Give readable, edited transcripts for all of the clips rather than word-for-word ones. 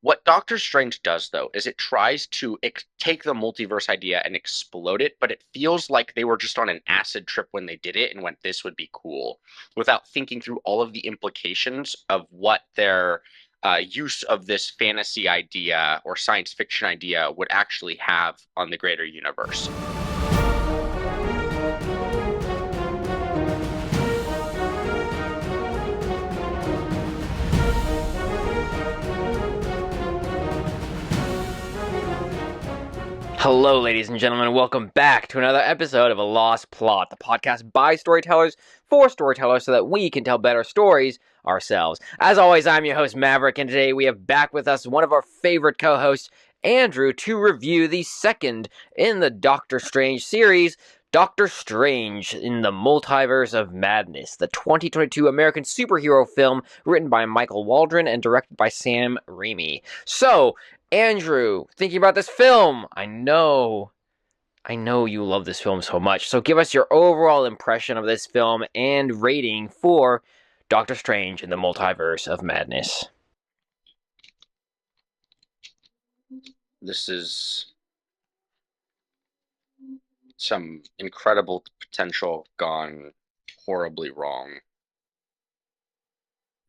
What Doctor Strange does, though, is it tries to take the multiverse idea and explode it, but it feels like they were just on an acid trip when they did it and went, this would be cool, without thinking through all of the implications of what their use of this fantasy idea or science fiction idea would actually have on the greater universe. Hello, ladies and gentlemen, and welcome back to another episode of A Lost Plot, the podcast by storytellers for storytellers so that we can tell better stories ourselves. As always, I'm your host, Maverick, and today we have back with us one of our favorite co-hosts, Andrew, to review the second in the Doctor Strange series, Doctor Strange in the Multiverse of Madness, the 2022 American superhero film written by Michael Waldron and directed by Sam Raimi. So, Andrew, thinking about this film, I know you love this film so much. So give us your overall impression of this film and rating for Doctor Strange in the Multiverse of Madness. This is some incredible potential gone horribly wrong.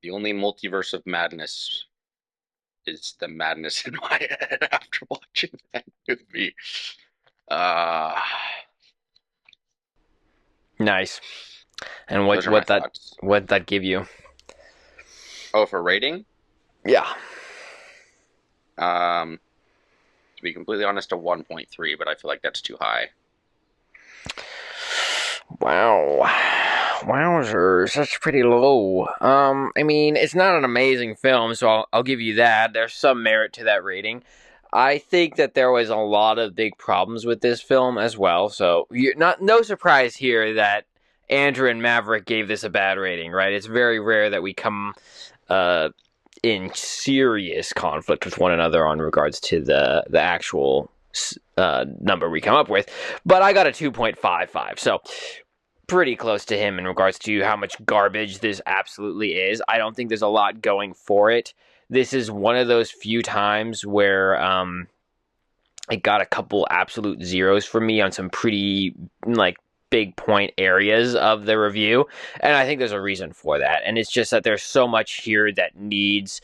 The only multiverse of madness is the madness in my head after watching that movie. Uh, Nice. And those are my thoughts. what that give you? Oh, for rating? Yeah. To be completely honest, a 1.3, but I feel like that's too high. Wow. Wowzers, that's pretty low. I mean, it's not an amazing film, so I'll give you that. There's some merit to that rating. I think that there was a lot of big problems with this film as well, so no surprise here that Andrew and Maverick gave this a bad rating, right? It's very rare that we come in serious conflict with one another on regards to the actual number we come up with, but I got a 2.55, so pretty close to him in regards to how much garbage this absolutely is. I don't think there's a lot going for it. This is one of those few times where it got a couple absolute zeros for me on some pretty big point areas of the review, and I think there's a reason for that. And it's just that there's so much here that needs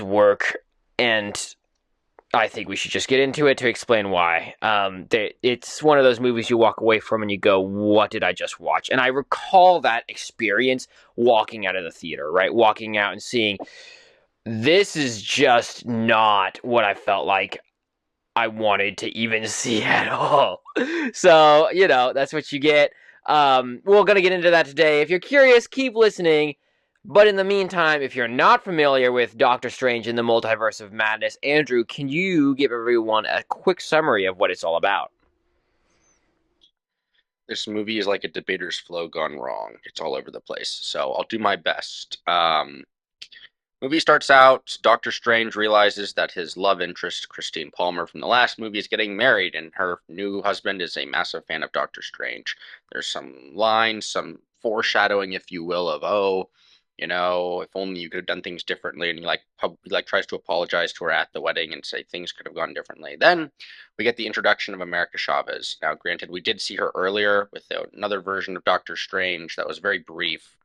work, and I think we should just get into it to explain why. It's one of those movies you walk away from and you go, what did I just watch? And I recall that experience walking out of the theater, right? Walking out and seeing, this is just not what I felt like I wanted to even see at all. So, that's what you get. We're going to get into that today. If you're curious, keep listening. But in the meantime, if you're not familiar with Doctor Strange in the Multiverse of Madness, Andrew, can you give everyone a quick summary of what it's all about? This movie is like a debater's flow gone wrong. It's all over the place. So I'll do my best. Movie starts out, Doctor Strange realizes that his love interest, Christine Palmer from the last movie, is getting married, and her new husband is a massive fan of Doctor Strange. There's some lines, some foreshadowing, if you will, of, oh, if only you could have done things differently, and he tries to apologize to her at the wedding and say things could have gone differently. Then we get the introduction of America Chavez. Now, granted, we did see her earlier with another version of Doctor Strange that was very brief,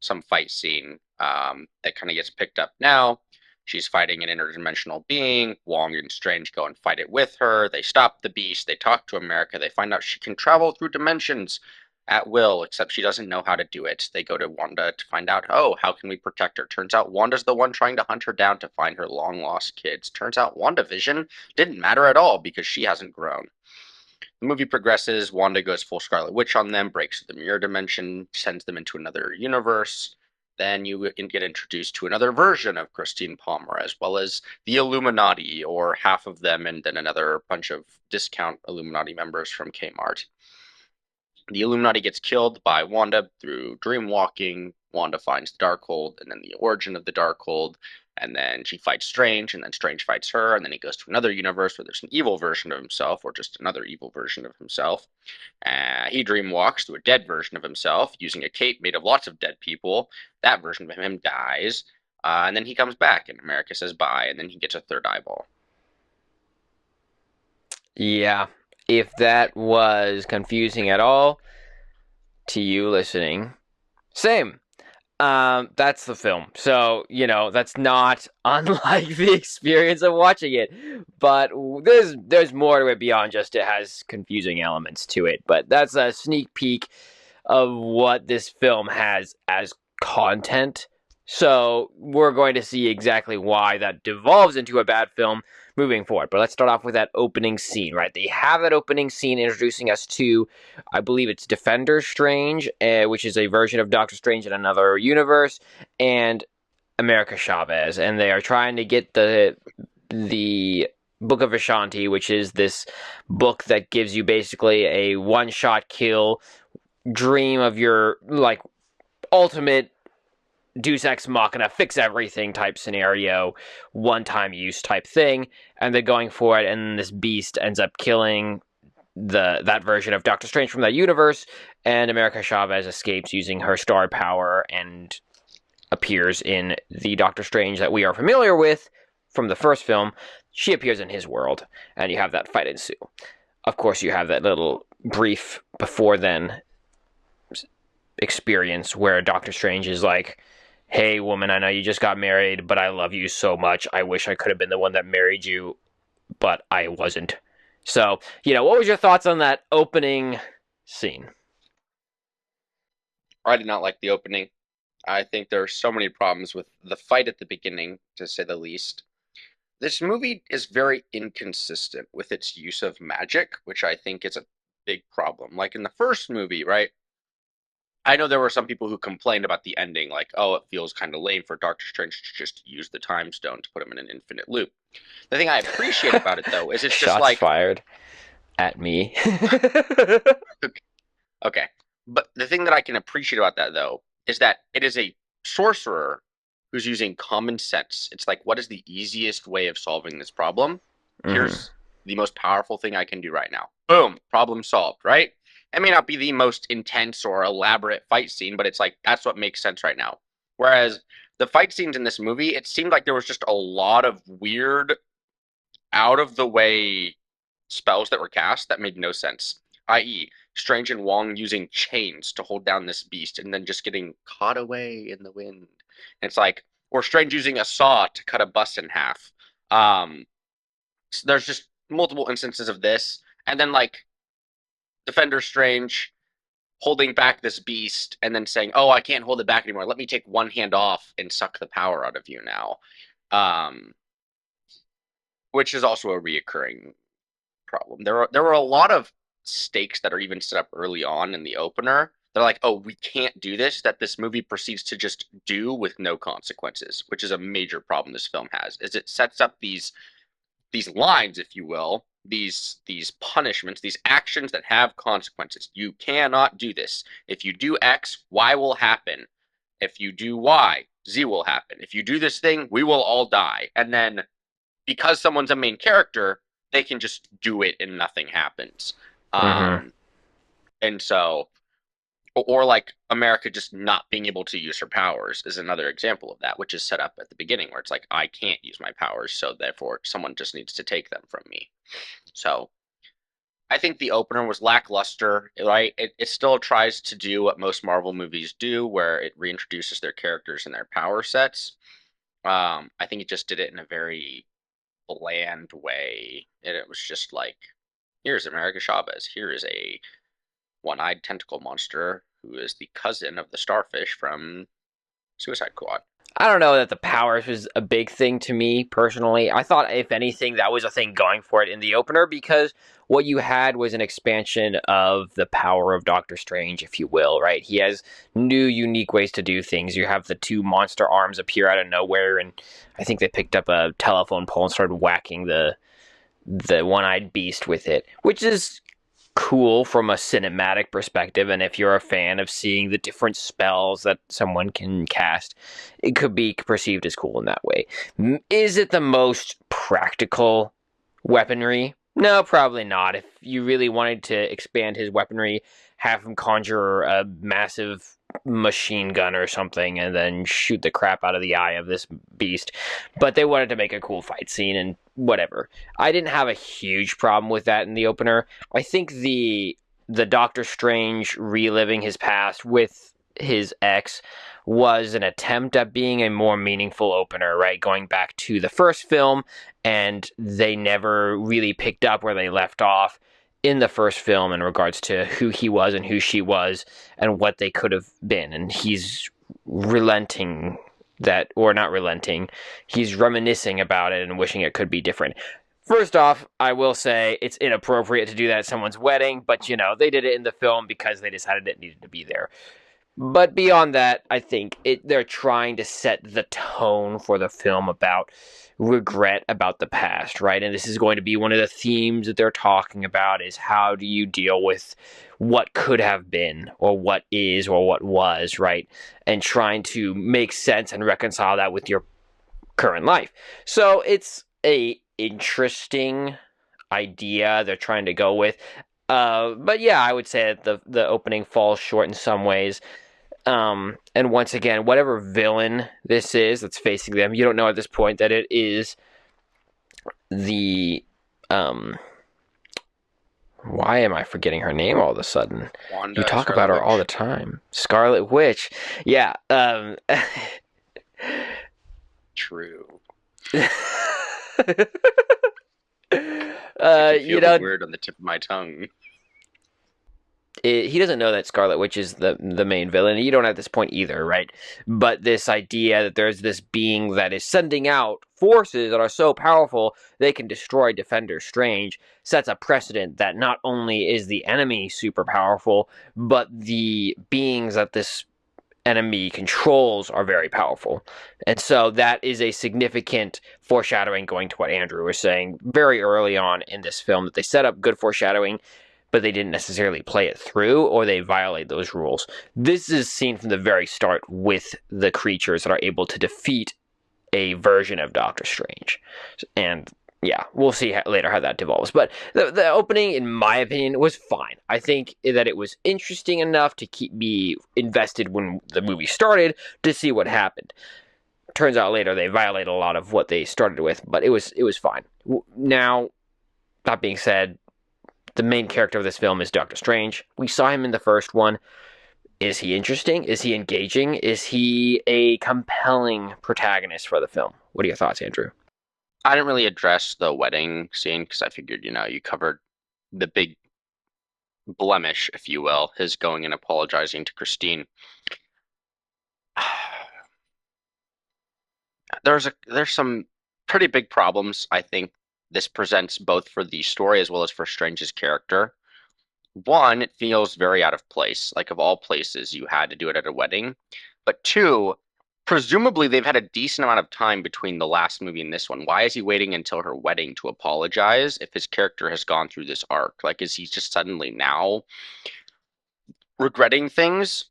some fight scene that kind of gets picked up now. She's fighting an interdimensional being. Wong and Strange go and fight it with her. They stop the beast. They talk to America. They find out she can travel through dimensions at will, except she doesn't know how to do it. They go to Wanda to find out, oh, how can we protect her? Turns out Wanda's the one trying to hunt her down to find her long-lost kids. Turns out WandaVision didn't matter at all because she hasn't grown. The movie progresses. Wanda goes full Scarlet Witch on them, breaks the mirror dimension, sends them into another universe. Then you get introduced to another version of Christine Palmer, as well as the Illuminati, or half of them, and then another bunch of discount Illuminati members from Kmart. The Illuminati gets killed by Wanda through dream walking. Wanda finds the Darkhold, and then the origin of the Darkhold, and then she fights Strange, and then Strange fights her, and then he goes to another universe where there's an evil version of himself, or just another evil version of himself. He dream walks to a dead version of himself using a cape made of lots of dead people. That version of him dies. And then he comes back, and America says bye, and then he gets a third eyeball. Yeah. If that was confusing at all to you listening, same. That's the film. So, that's not unlike the experience of watching it. But there's more to it beyond just it has confusing elements to it. But that's a sneak peek of what this film has as content. So we're going to see exactly why that devolves into a bad film moving forward. But let's start off with that opening scene, right? They have that opening scene introducing us to, I believe it's Defender Strange, which is a version of Doctor Strange in another universe, and America Chavez, and they are trying to get the Book of Ashanti, which is this book that gives you basically a one-shot kill dream of your ultimate Deus Ex Machina, fix everything type scenario, one time use type thing, and they're going for it, and this beast ends up killing that version of Doctor Strange from that universe, and America Chavez escapes using her star power and appears in the Doctor Strange that we are familiar with from the first film. She appears in his world, and you have that fight ensue. Of course, you have that little brief before then experience where Doctor Strange is like, hey, woman, I know you just got married, but I love you so much. I wish I could have been the one that married you, but I wasn't. So, what was your thoughts on that opening scene? I did not like the opening. I think there are so many problems with the fight at the beginning, to say the least. This movie is very inconsistent with its use of magic, which I think is a big problem. Like in the first movie, right? I know there were some people who complained about the ending, like, oh, it feels kind of lame for Doctor Strange to just use the time stone to put him in an infinite loop. The thing I appreciate about it, though, is it's just Shots like, fired at me. okay. But the thing that I can appreciate about that, though, is that it is a sorcerer who's using common sense. It's like, what is the easiest way of solving this problem? Mm-hmm. Here's the most powerful thing I can do right now. Boom, problem solved, right? It may not be the most intense or elaborate fight scene, but it's like, that's what makes sense right now. Whereas the fight scenes in this movie, it seemed like there was just a lot of weird, out of the way spells that were cast that made no sense. I.e., Strange and Wong using chains to hold down this beast and then just getting caught away in the wind. And it's like, or Strange using a saw to cut a bus in half. So there's just multiple instances of this. And then, like, Defender Strange holding back this beast and then saying, oh, I can't hold it back anymore. Let me take one hand off and suck the power out of you now. Um, which is also a reoccurring problem. There were a lot of stakes that are even set up early on in the opener. They're like, oh, we can't do this, that this movie proceeds to just do with no consequences, which is a major problem this film has. Is it sets up these lines, if you will, these punishments, these actions that have consequences. You cannot do this. If you do X, Y will happen. If you do Y, Z will happen. If you do this thing, we will all die. And then because someone's a main character, they can just do it and nothing happens. Mm-hmm. Um, and so, or like America just not being able to use her powers is another example of that, which is set up at the beginning where it's like, I can't use my powers, so therefore someone just needs to take them from me. So I think the opener was lackluster, right? It still tries to do what most Marvel movies do, where it reintroduces their characters and their power sets. I think it just did it in a very bland way. And it was just like, here's America Chavez. Here is a one-eyed tentacle monster who is the cousin of the starfish from Suicide Squad. I don't know that the powers was a big thing to me personally. I thought, if anything, that was a thing going for it in the opener because what you had was an expansion of the power of Doctor Strange, if you will, right? He has new, unique ways to do things. You have the two monster arms appear out of nowhere, and I think they picked up a telephone pole and started whacking the one-eyed beast with it, which is cool from a cinematic perspective. And if you're a fan of seeing the different spells that someone can cast, it could be perceived as cool in that way. Is it the most practical weaponry? No, probably not. If you really wanted to expand his weaponry, have him conjure a massive machine gun or something and then shoot the crap out of the eye of this beast. But they wanted to make a cool fight scene and whatever. I didn't have a huge problem with that in the opener. I think the Doctor Strange reliving his past with his ex was an attempt at being a more meaningful opener, right? Going back to the first film, and they never really picked up where they left off in the first film in regards to who he was and who she was and what they could have been. And he's relenting that, or not relenting, he's reminiscing about it and wishing it could be different. First off, I will say it's inappropriate to do that at someone's wedding, but they did it in the film because they decided it needed to be there. But beyond that, I think they're trying to set the tone for the film about regret about the past, right? And this is going to be one of the themes that they're talking about, is how do you deal with what could have been or what is or what was, right? And trying to make sense and reconcile that with your current life. So it's a interesting idea they're trying to go with. But yeah, I would say that the opening falls short in some ways. And once again, whatever villain this is that's facing them, you don't know at this point that it is the why am I forgetting her name all of a sudden? Wanda, you talk Scarlet about her Witch. all the time. Scarlet Witch. Yeah. True. You know, weird on the tip of my tongue. he doesn't know that Scarlet Witch is the main villain. You don't at this point either, right? But this idea that there's this being that is sending out forces that are so powerful they can destroy Defender Strange sets a precedent that not only is the enemy super powerful, but the beings that this enemy controls are very powerful. And so that is a significant foreshadowing, going to what Andrew was saying very early on in this film, that they set up good foreshadowing, but they didn't necessarily play it through, or they violate those rules. This is seen from the very start with the creatures that are able to defeat a version of Doctor Strange. And yeah, we'll see later how that develops. But the opening, in my opinion, was fine. I think that it was interesting enough to keep me invested when the movie started to see what happened. Turns out later they violate a lot of what they started with, but it was fine. Now, that being said, the main character of this film is Doctor Strange. We saw him in the first one. Is he interesting? Is he engaging? Is he a compelling protagonist for the film? What are your thoughts, Andrew? I didn't really address the wedding scene because I figured, you covered the big blemish, if you will, his going and apologizing to Christine. There's some pretty big problems, I think, this presents both for the story as well as for Strange's character. One, it feels very out of place. Like, of all places, you had to do it at a wedding. But two, presumably they've had a decent amount of time between the last movie and this one. Why is he waiting until her wedding to apologize if his character has gone through this arc? Like, is he just suddenly now regretting things?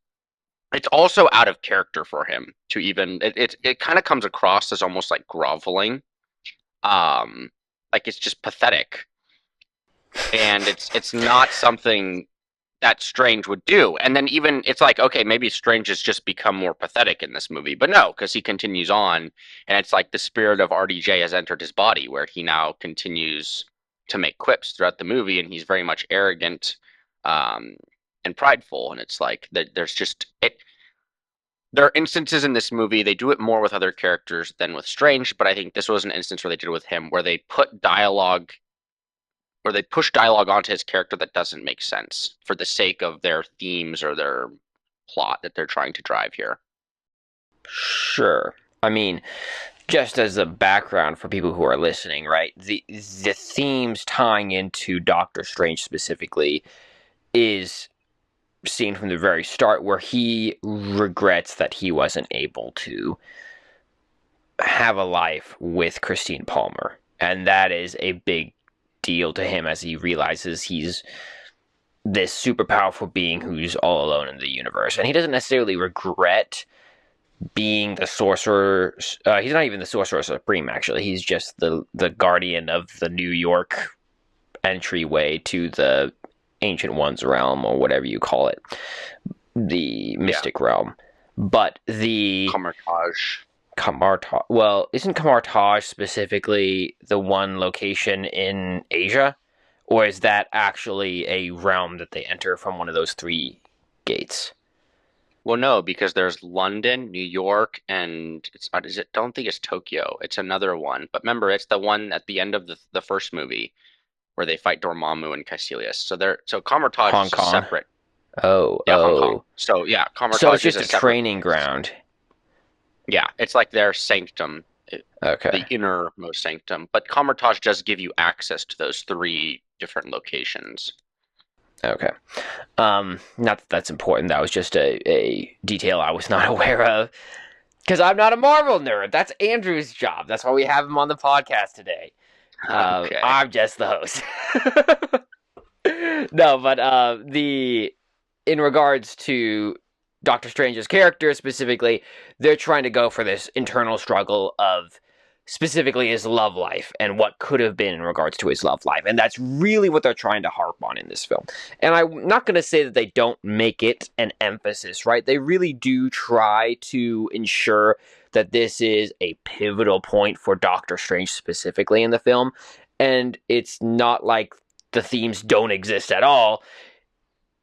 It's also out of character for him to even it kind of comes across as almost like groveling. Like, it's just pathetic. And it's not something that Strange would do. And then even it's like, okay, maybe Strange has just become more pathetic in this movie. But no, because he continues on, and it's like the spirit of RDJ has entered his body, where he now continues to make quips throughout the movie, and he's very much arrogant and prideful. And it's like there's just it. There are instances in this movie, they do it more with other characters than with Strange, but I think this was an instance where they did it with him, where they put dialogue, or they push dialogue onto his character that doesn't make sense for the sake of their themes or their plot that they're trying to drive here. Sure. I mean, just as a background for people who are listening, right? The themes tying into Doctor Strange specifically is seen from the very start, where he regrets that he wasn't able to have a life with Christine Palmer. And that is a big deal to him, as he realizes he's this super powerful being who's all alone in the universe. And he doesn't necessarily regret being the sorcerer. He's not even the sorcerer supreme, actually. He's just the guardian of the New York entryway to the Ancient One's realm, or whatever you call it, the Yeah, Mystic realm. But the Comertage. Kamartaj, well, isn't Kamartaj specifically the one location in Asia? Or is that actually a realm that they enter from one of those three gates? Well, no, because there's London, New York, and is it? Don't think it's Tokyo. It's another one. But remember, it's the one at the end of the first movie where they fight Dormammu and Caecilius. So Comertage Hong is a Kong? separate. Oh, Yeah, Hong Kong. oh. So yeah, So it's Comertage is just a a separate training place. ground. Yeah, it's like their sanctum, the Okay. innermost sanctum. But Comertage does give you access to those three different locations. Okay. Not that that's important. That was just a detail I was not aware of. Because I'm not a Marvel nerd. That's Andrew's job. That's why we have him on the podcast today. Okay. I'm just the host. No, but the in regards to Doctor Strange's character specifically, they're trying to go for this internal struggle of specifically his love life and what could have been in regards to his love life. And that's really what they're trying to harp on in this film. And I'm not going to say that they don't make it an emphasis, right? They really do try to ensure that this is a pivotal point for Doctor Strange specifically in the film. And it's not like the themes don't exist at all.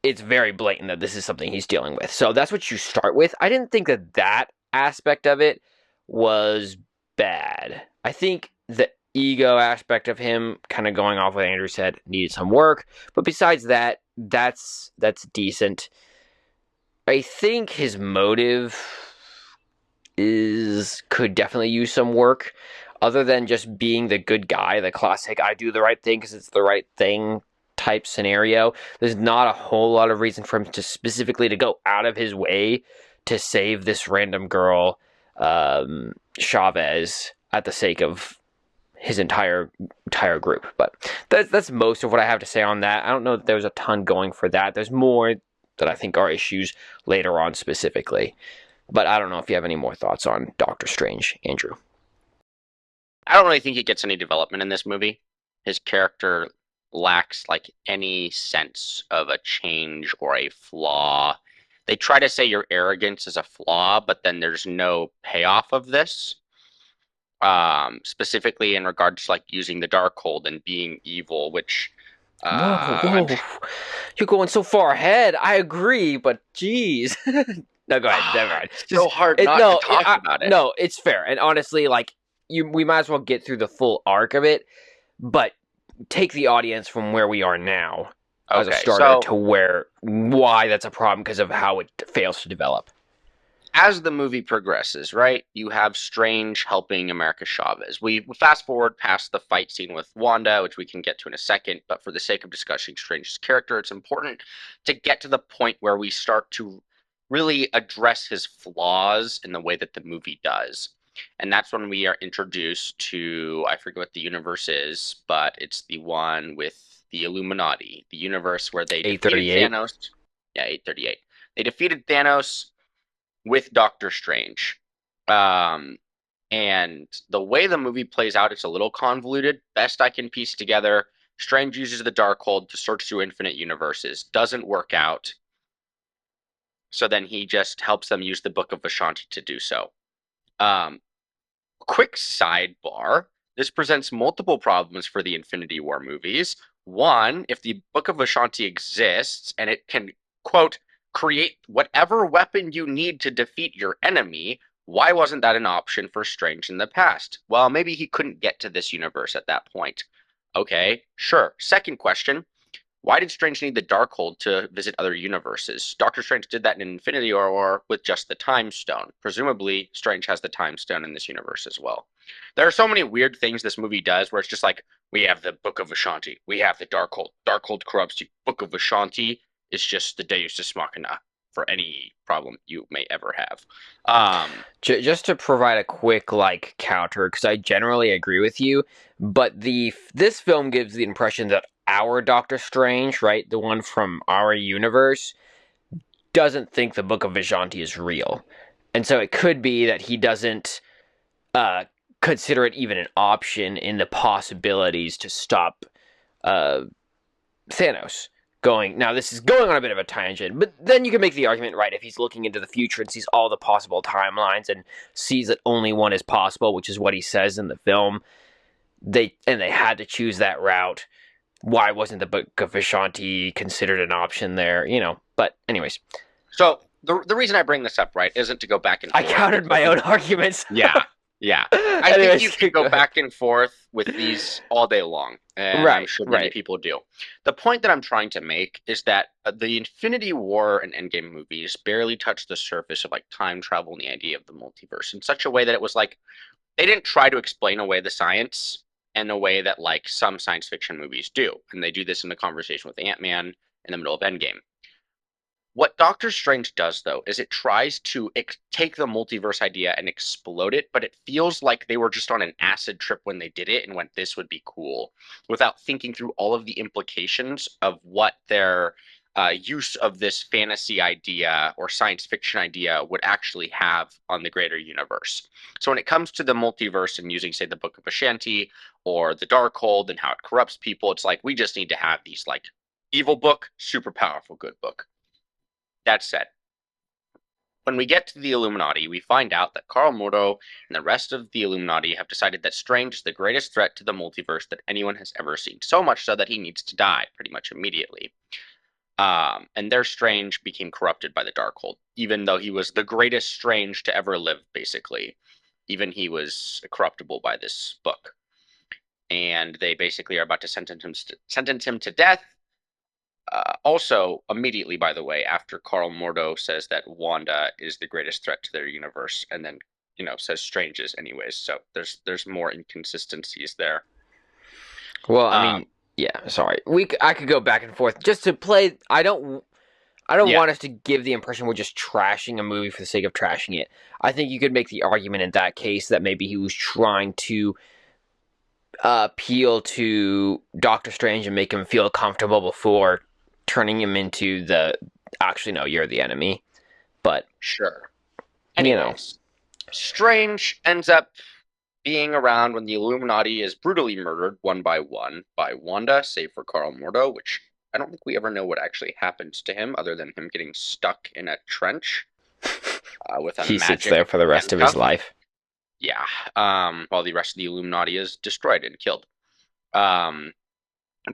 It's very blatant that this is something he's dealing with. So that's what you start with. I didn't think that that aspect of it was bad. I think the ego aspect of him, kind of going off what Andrew said, needed some work. But besides that, that's decent. I think his motive is could definitely use some work. Other than just being the good guy, the classic "I do the right thing because it's the right thing" type scenario. There's not a whole lot of reason for him to specifically to go out of his way to save this random girl, Chavez, at the sake of his entire group. But that's most of what I have to say on that. I don't know that there's a ton going for that. There's more that I think are issues later on specifically. But I don't know if you have any more thoughts on Doctor Strange, Andrew. I don't really think he gets any development in this movie. His character lacks like any sense of a change or a flaw. They try to say your arrogance is a flaw, but then there's no payoff of this. Specifically in regards to like using the Darkhold and being evil, which Whoa, I'm whoa. You're going so far ahead. I agree, but geez. No, go ahead. Never mind. it's so Just hard not to talk about it. no, it's fair. And honestly, like we might as well get through the full arc of it, but take the audience from where we are now as a Okay, starter so to why that's a problem because of how it fails to develop. as the movie progresses, right, you have Strange helping America Chavez. We fast forward past the fight scene with Wanda, which we can get to in a second, but for the sake of discussing Strange's character, it's important to get to the point where we start to really address his flaws in the way that the movie does. And that's when we are introduced to, I forget what the universe is, but it's the one with the Illuminati, the universe where they defeated 838. Thanos. Yeah, 838. They defeated Thanos with Doctor Strange. Um, and the way the movie plays out, it's a little convoluted. Best I can piece together, Strange uses the Darkhold to search through infinite universes. Doesn't work out. So then he just helps them use the Book of Vishanti to do so. Um, quick sidebar. This presents multiple problems for the Infinity War movies. One, if the Book of Vishanti exists and it can, quote, create whatever weapon you need to defeat your enemy, why wasn't that an option for Strange in the past? Well, maybe he couldn't get to this universe at that point. Okay, sure. Second question, why did Strange need the Darkhold to visit other universes? Doctor Strange did that in Infinity War with just the Time Stone. Presumably, Strange has the Time Stone in this universe as well. There are so many weird things this movie does where it's just like, we have the Book of Vishanti, we have the Darkhold. Darkhold corrupts you. Book of Vishanti is just the Deus Ex Machina for any problem you may ever have. Just to provide a quick like counter, because I generally agree with you, but this film gives the impression that our Doctor Strange, right, the one from our universe, doesn't think the Book of Vishanti is real, and so it could be that he doesn't consider it even an option in the possibilities to stop Thanos. Now this is going on a bit of a tangent, but then you can make the argument, right, if he's looking into the future and sees all the possible timelines and sees that only one is possible, which is what he says in the film, they had to choose that route. Why wasn't the Book of Vishanti considered an option there? But anyways. So the reason I bring this up, right, isn't to go back and I forth. countered my own arguments. Yeah. I think you can go back and forth with these all day long, and I'm sure many people do. The point that I'm trying to make is that the Infinity War and Endgame movies barely touched the surface of like time travel and the idea of the multiverse in such a way that it was like they didn't try to explain away the science in a way that like some science fiction movies do, and they do this in the conversation with Ant-Man in the middle of Endgame. What Doctor Strange does, though, is it tries to take the multiverse idea and explode it, but it feels like they were just on an acid trip when they did it and went, this would be cool, without thinking through all of the implications of what their use of this fantasy idea or science fiction idea would actually have on the greater universe. So when it comes to the multiverse and using, say, the Book of Ashanti or the Darkhold and how it corrupts people, it's like we just need to have these like evil book, super powerful good book. That said, when we get to the Illuminati, we find out that Karl Mordo and the rest of the Illuminati have decided that Strange is the greatest threat to the multiverse that anyone has ever seen, so much so that he needs to die pretty much immediately. And their Strange became corrupted by the Darkhold, even though he was the greatest Strange to ever live, basically. Even he was corruptible by this book. And they basically are about to sentence him to death. Also, immediately, by the way, after Karl Mordo says that Wanda is the greatest threat to their universe, and then says Strange is anyways. So there's more inconsistencies there. Well, I mean, yeah. Sorry, I could go back and forth just to play. I don't want us to give the impression we're just trashing a movie for the sake of trashing it. I think you could make the argument in that case that maybe he was trying to appeal to Doctor Strange and make him feel comfortable before turning him into actually, no, you're the enemy. But sure. Anyways, Strange ends up being around when the Illuminati is brutally murdered one by one by Wanda, save for Karl Mordo, which I don't think we ever know what actually happens to him other than him getting stuck in a trench with a he sits there for the rest of his life. Yeah, while the rest of the Illuminati is destroyed and killed.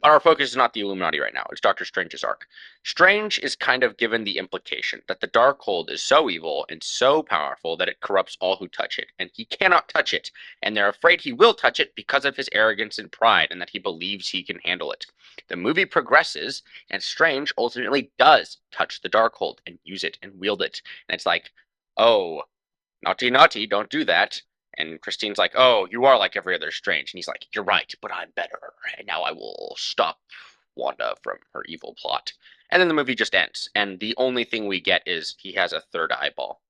But our focus is not the Illuminati right now. It's Doctor Strange's arc. Strange is kind of given the implication that the Darkhold is so evil and so powerful that it corrupts all who touch it, and he cannot touch it, and they're afraid he will touch it because of his arrogance and pride and that he believes he can handle it. The movie progresses, and Strange ultimately does touch the Darkhold and use it and wield it. And it's like, oh, naughty, naughty, don't do that. And Christine's like, oh, you are like every other Strange. And he's like, you're right, but I'm better. And now I will stop Wanda from her evil plot. And then the movie just ends. And the only thing we get is he has a third eyeball.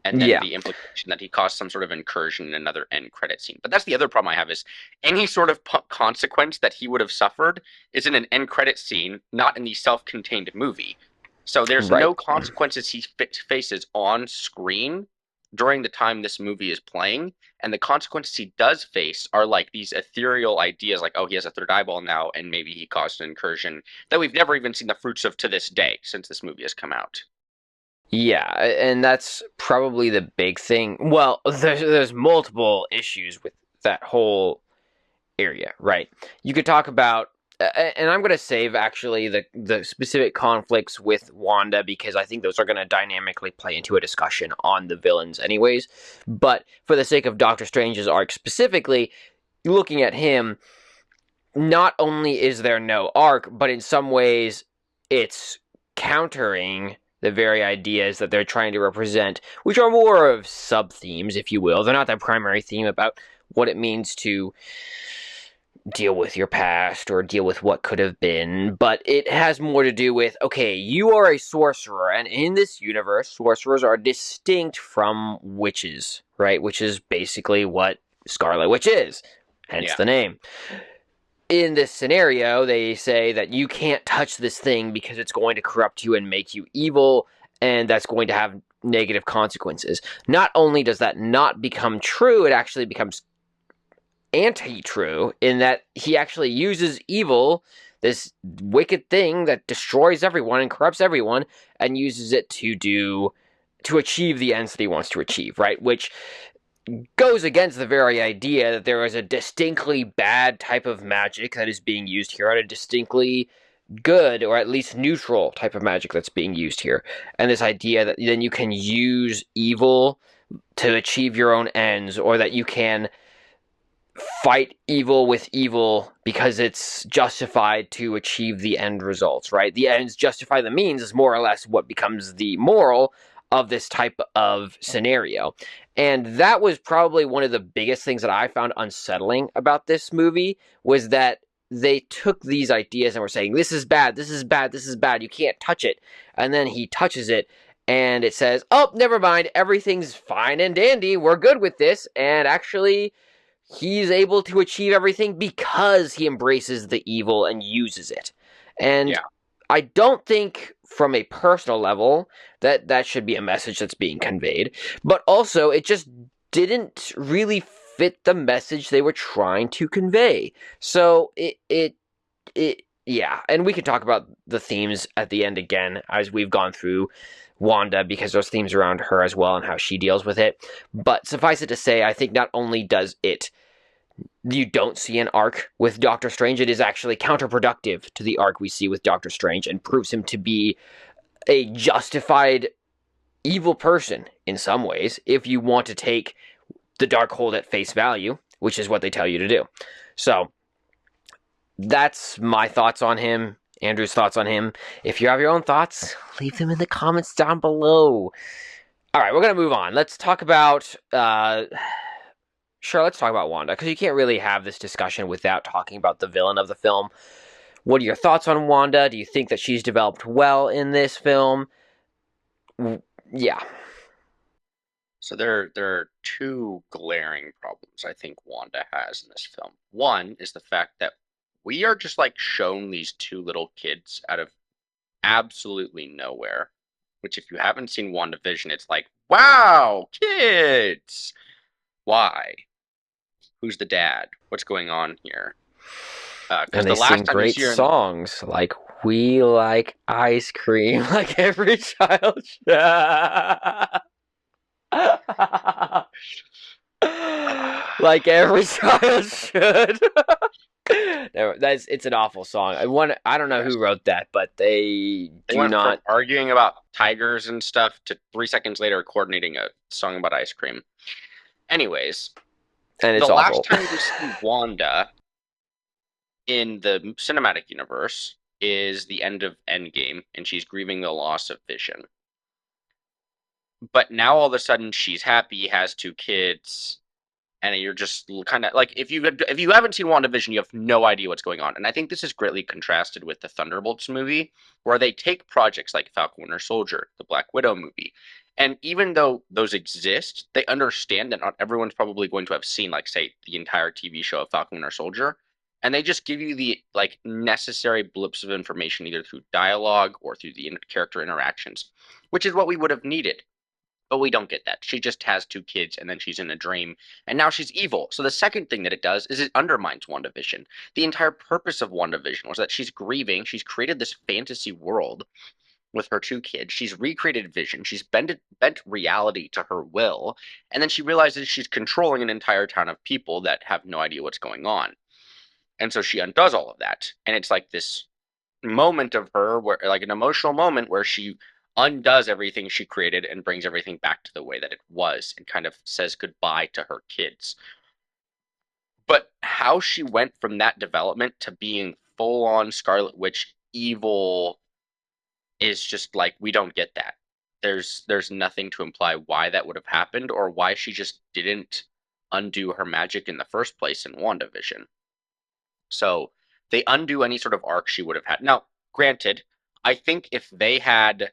And then the implication that he caused some sort of incursion in another end credit scene. But that's the other problem I have is any sort of consequence that he would have suffered is in an end credit scene, not in the self-contained movie. So there's no consequences he faces on screen during the time this movie is playing, and the consequences he does face are like these ethereal ideas like, oh, he has a third eyeball now, and maybe he caused an incursion that we've never even seen the fruits of to this day since this movie has come out. Yeah, and that's probably the big thing. Well, there's multiple issues with that whole area, right? You could talk about and I'm going to save, actually, the specific conflicts with Wanda, because I think those are going to dynamically play into a discussion on the villains anyways. But for the sake of Doctor Strange's arc specifically, looking at him, not only is there no arc, but in some ways it's countering the very ideas that they're trying to represent, which are more of sub-themes, if you will. They're not the primary theme about what it means to deal with your past or deal with what could have been, but it has more to do with, okay, you are a sorcerer, and in this universe, sorcerers are distinct from witches, right? Which is basically what Scarlet Witch is, hence the name. In this scenario, they say that you can't touch this thing because it's going to corrupt you and make you evil, and that's going to have negative consequences. Not only does that not become true, it actually becomes anti-true in that he actually uses evil this wicked thing that destroys everyone and corrupts everyone and uses it to achieve the ends that he wants to achieve, right? Which goes against the very idea that there is a distinctly bad type of magic that is being used here and a distinctly good or at least neutral type of magic that's being used here. And this idea that then you can use evil to achieve your own ends, or that you can fight evil with evil because it's justified to achieve the end results, right? The ends justify the means is more or less what becomes the moral of this type of scenario. And that was probably one of the biggest things that I found unsettling about this movie, was that they took these ideas and were saying, this is bad, this is bad, this is bad, you can't touch it. And then he touches it and it says, oh, never mind, everything's fine and dandy, we're good with this. And actually, he's able to achieve everything because he embraces the evil and uses it. And Yeah. I don't think from a personal level that should be a message that's being conveyed, but also it just didn't really fit the message they were trying to convey. So it yeah, and we could talk about the themes at the end again as we've gone through Wanda, because there's themes around her as well and how she deals with it. But suffice it to say, I think not only does it you don't see an arc with Doctor Strange, it is actually counterproductive to the arc we see with Doctor Strange and proves him to be a justified evil person in some ways, if you want to take the Darkhold at face value, which is what they tell you to do. So that's my thoughts on him. Andrew's thoughts on him. If you have your own thoughts, leave them in the comments down below. All right, we're going to move on. Let's talk about sure, let's talk about Wanda, because you can't really have this discussion without talking about the villain of the film. What are your thoughts on Wanda? Do you think that she's developed well in this film? Yeah. So there are two glaring problems I think Wanda has in this film. One is the fact that we are just like shown these two little kids out of absolutely nowhere. Which, if you haven't seen WandaVision, it's like, wow, kids! Why? Who's the dad? What's going on here? Because And they the last sing time you great see her in songs like "We Like Ice Cream," like every child should. Like every child should. It's an awful song. I don't know yes, who wrote that, but they they do went from not, arguing about tigers and stuff to 3 seconds later coordinating a song about ice cream. Anyways, and the it's last awful. time we see Wanda in the cinematic universe is the end of Endgame, and she's grieving the loss of Vision. But now all of a sudden she's happy, has two kids, and you're just kind of like, if you haven't seen WandaVision, you have no idea what's going on. And I think this is greatly contrasted with the Thunderbolts movie, where they take projects like Falcon Winter Soldier, the Black Widow movie, and even though those exist, they understand that not everyone's probably going to have seen, like, say, the entire TV show of Falcon Winter Soldier, and they just give you the like necessary blips of information either through dialogue or through the character interactions, which is what we would have needed. But we don't get that. She just has two kids and then she's in a dream and now she's evil. So the second thing that it does is it undermines WandaVision. The entire purpose of WandaVision was that she's grieving. She's created this fantasy world with her two kids. She's recreated Vision. She's bent reality to her will. And then she realizes she's controlling an entire town of people that have no idea what's going on. And so she undoes all of that. And it's like this moment of her where, like, an emotional moment where she undoes everything she created and brings everything back to the way that it was and kind of says goodbye to her kids. But how she went from that development to being full on Scarlet Witch evil is just like, we don't get that. There's nothing to imply why that would have happened or why she just didn't undo her magic in the first place in WandaVision. So they undo any sort of arc she would have had. Now, granted, I think if WandaVision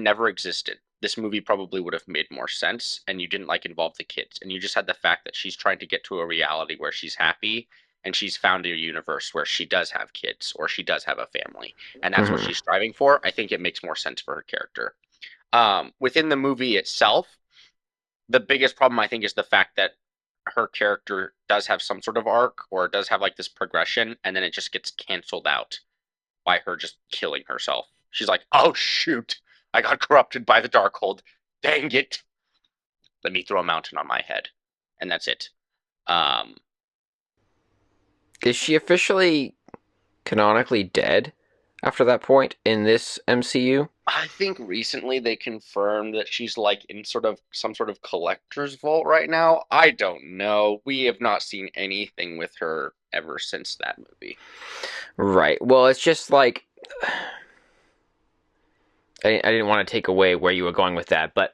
never existed, this movie probably would have made more sense, and you didn't like involve the kids, and you just had the fact that she's trying to get to a reality where she's happy, and she's found a universe where she does have kids or she does have a family, and that's what Mhm. she's striving for. I think it makes more sense for her character. Within the movie itself, the biggest problem I think is the fact that her character does have some sort of arc or does have like this progression, and then it just gets canceled out by her just killing herself. She's like, "Oh shoot, I got corrupted by the Darkhold. Dang it! Let me throw a mountain on my head," and that's it. Um, Is she officially canonically dead after that point in this MCU? I think recently they confirmed that she's like in sort of some sort of collector's vault right now. I don't know. We have not seen anything with her ever since that movie. Right. Well, it's just like I didn't want to take away where you were going with that, but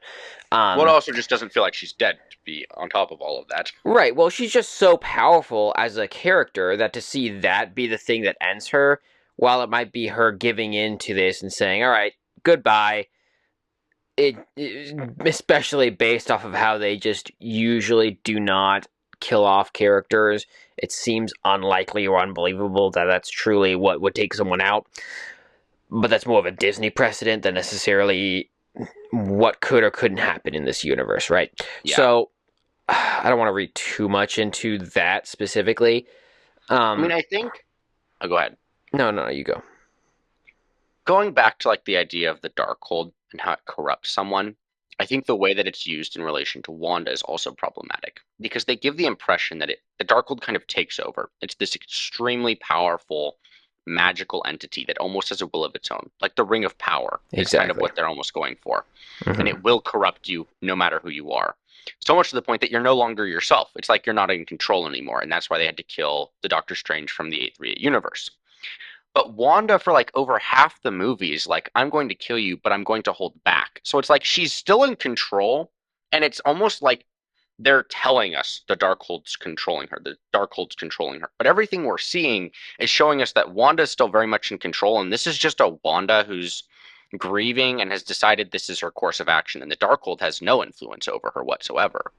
Well, it also just doesn't feel like she's dead to be on top of all of that. right. Well, she's just so powerful as a character that to see that be the thing that ends her, while it might be her giving in to this and saying, "All right, goodbye." Especially based off of how they just usually do not kill off characters, it seems unlikely or unbelievable that that's truly what would take someone out. But that's more of a Disney precedent than necessarily what could or couldn't happen in this universe, right? Yeah. So I don't want to read too much into that specifically. I mean, I think. Oh, go ahead. No, you go. Going back to like the idea of the Darkhold and how it corrupts someone, I think the way that it's used in relation to Wanda is also problematic because they give the impression that the Darkhold kind of takes over. It's this extremely powerful magical entity that almost has a will of its own, like the Ring of Power is kind of Exactly. what they're almost going for, and Mm-hmm. it will corrupt you no matter who you are. So much to the point that you're no longer yourself. It's like you're not in control anymore, and that's why they had to kill the Doctor Strange from the 838 universe. But Wanda, for like over half the movies, like, I'm going to kill you, but I'm going to hold back. So it's like she's still in control, and it's almost like they're telling us the Darkhold's controlling her, the Darkhold's controlling her. But everything we're seeing is showing us that Wanda is still very much in control, and this is just a Wanda who's grieving and has decided this is her course of action, and the Darkhold has no influence over her whatsoever.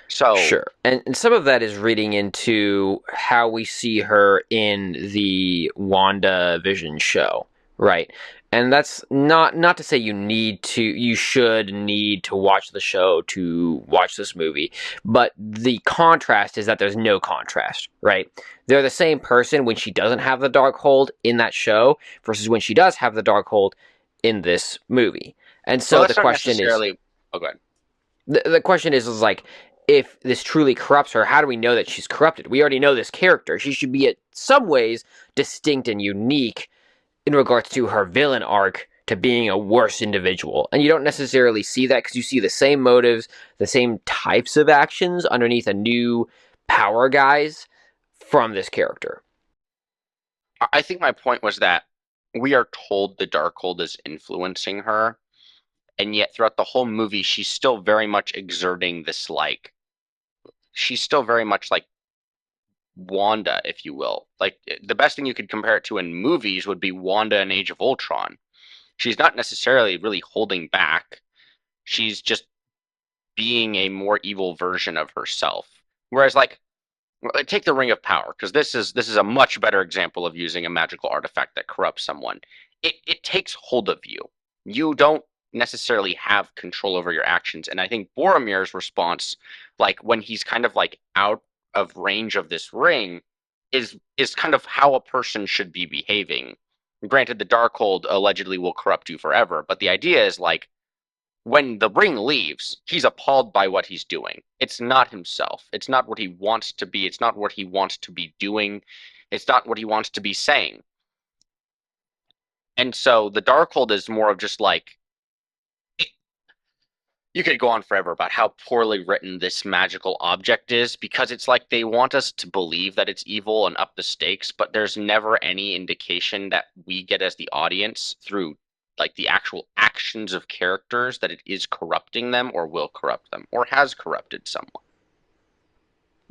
So, Sure. And some of that is reading into how we see her in the Wanda Vision show, right? And that's not to say you should need to watch the show to watch this movie, but the contrast is that there's no contrast, right? They're the same person when she doesn't have the Darkhold in that show versus when she does have the Darkhold in this movie. And well, so the that's not question is necessarily. Oh, go ahead. the question is like, if this truly corrupts her, how do we know that she's corrupted? We already know this character. She should be, in some ways, distinct and unique in regards to her villain arc to being a worse individual. And you don't necessarily see that because you see the same motives, the same types of actions underneath a new power guise from this character. I think my point was that we are told the Darkhold is influencing her, and yet throughout the whole movie, she's still very much exerting this like she's still very much like Wanda, if you will. Like the best thing you could compare it to in movies would be Wanda in Age of Ultron. She's not necessarily really holding back. She's just being a more evil version of herself. Whereas like take the Ring of Power, because this is a much better example of using a magical artifact that corrupts someone. It takes hold of you. You don't necessarily have control over your actions. And I think Boromir's response, like when he's kind of like out of range of this ring, is kind of how a person should be behaving. Granted, the Darkhold allegedly will corrupt you forever, but the idea is like when the ring leaves, he's appalled by what he's doing. It's not himself. It's not what he wants to be. It's not what he wants to be doing. It's not what he wants to be saying. And so the Darkhold is more of just like you could go on forever about how poorly written this magical object is because it's like they want us to believe that it's evil and up the stakes, but there's never any indication that we get as the audience through like the actual actions of characters that it is corrupting them or will corrupt them or has corrupted someone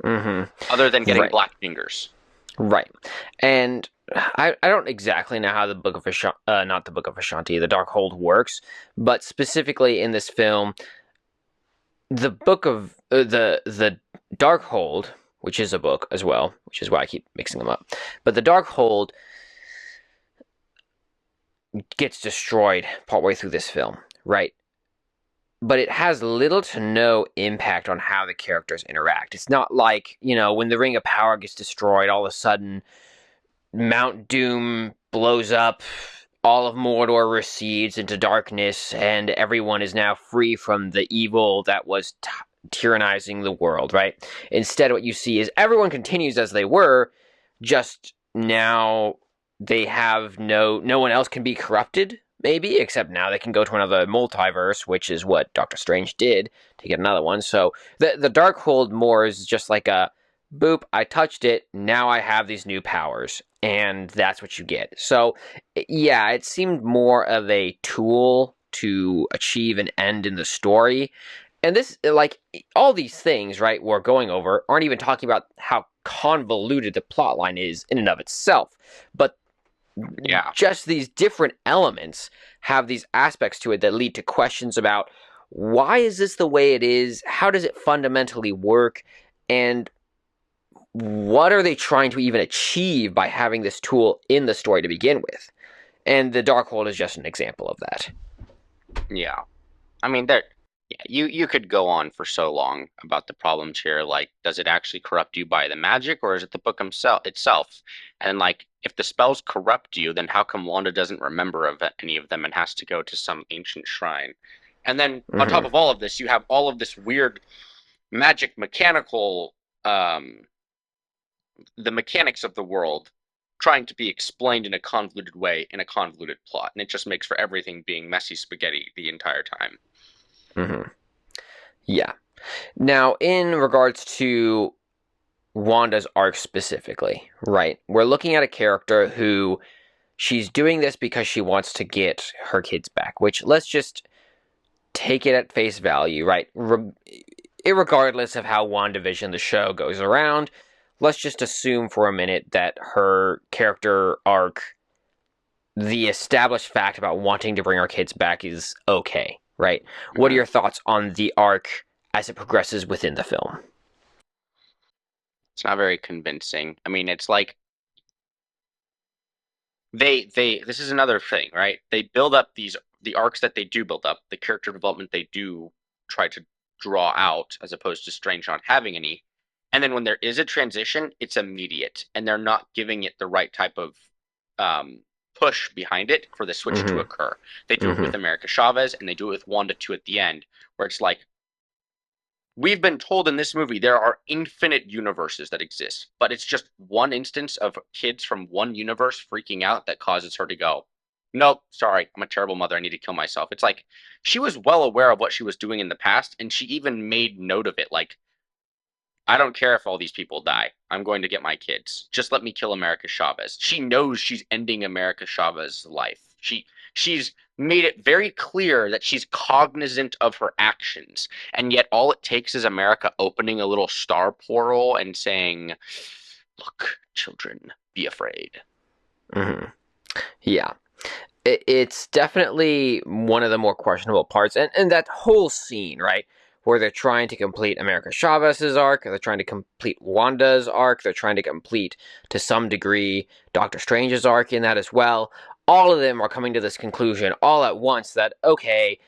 Mm-hmm. other than getting Right. black fingers. Right. And I don't exactly know how the Book of Ashanti, not the Book of Ashanti, the Darkhold works, but specifically in this film, the Book of the Darkhold, which is a book as well, which is why I keep mixing them up, but the Darkhold gets destroyed partway through this film, right? but it has little to no impact on how the characters interact. It's not like, when the Ring of Power gets destroyed, all of a sudden Mount Doom blows up, all of Mordor recedes into darkness, and everyone is now free from the evil that was tyrannizing the world, right? Instead, what you see is everyone continues as they were, just now they have no one else can be corrupted, maybe, except now they can go to another multiverse, which is what Doctor Strange did to get another one. So the Darkhold more is just like a boop, I touched it, now I have these new powers, and that's what you get. So, yeah, it seemed more of a tool to achieve an end in the story. And this, like, all these things, right, we're going over aren't even talking about how convoluted the plotline is in and of itself, but Yeah. just these different elements have these aspects to it that lead to questions about why is this the way it is? How does it fundamentally work? And what are they trying to even achieve by having this tool in the story to begin with? And the Darkhold is just an example of that. Yeah. I mean, there. Yeah, you could go on for so long about the problems here. Like, does it actually corrupt you by the magic, or is it the book itself? And like, if the spells corrupt you, then how come Wanda doesn't remember of any of them and has to go to some ancient shrine? And then on top Mm-hmm. of all of this, you have all of this weird magic mechanical, the mechanics of the world trying to be explained in a convoluted way in a convoluted plot, and it just makes for everything being messy spaghetti the entire time. Mm-hmm. Yeah. Now, in regards to Wanda's arc specifically, right? We're looking at a character who she's doing this because she wants to get her kids back, which let's just take it at face value, right? Irregardless of how WandaVision, the show, goes around, let's just assume for a minute that her character arc, the established fact about wanting to bring her kids back, is okay, right? What are Mm-hmm. your thoughts on the arc as it progresses within the film? It's not very convincing. I mean, it's like they this is another thing, right? They build up the arcs that they do build up, the character development they do try to draw out as opposed to Strange not having any. And then when there is a transition, it's immediate and they're not giving it the right type of um push behind it for the switch to Mm-hmm. occur. They do it Mm-hmm. with America Chavez and they do it with Wanda too at the end, where it's like we've been told in this movie there are infinite universes that exist, but it's just one instance of kids from one universe freaking out that causes her to go, nope, sorry, I'm a terrible mother. I need to kill myself. It's like she was well aware of what she was doing in the past, and she even made note of it. Like, I don't care if all these people die. I'm going to get my kids. Just let me kill America Chavez. She knows she's ending America Chavez's life. She's made it very clear that she's cognizant of her actions. And yet all it takes is America opening a little star portal and saying, "Look, children, be afraid." Mm-hmm. Yeah. It's definitely one of the more questionable parts. And that whole scene, right? Where they're trying to complete America Chavez's arc, they're trying to complete Wanda's arc, they're trying to complete, to some degree, Doctor Strange's arc in that as well. All of them are coming to this conclusion all at once that, okay,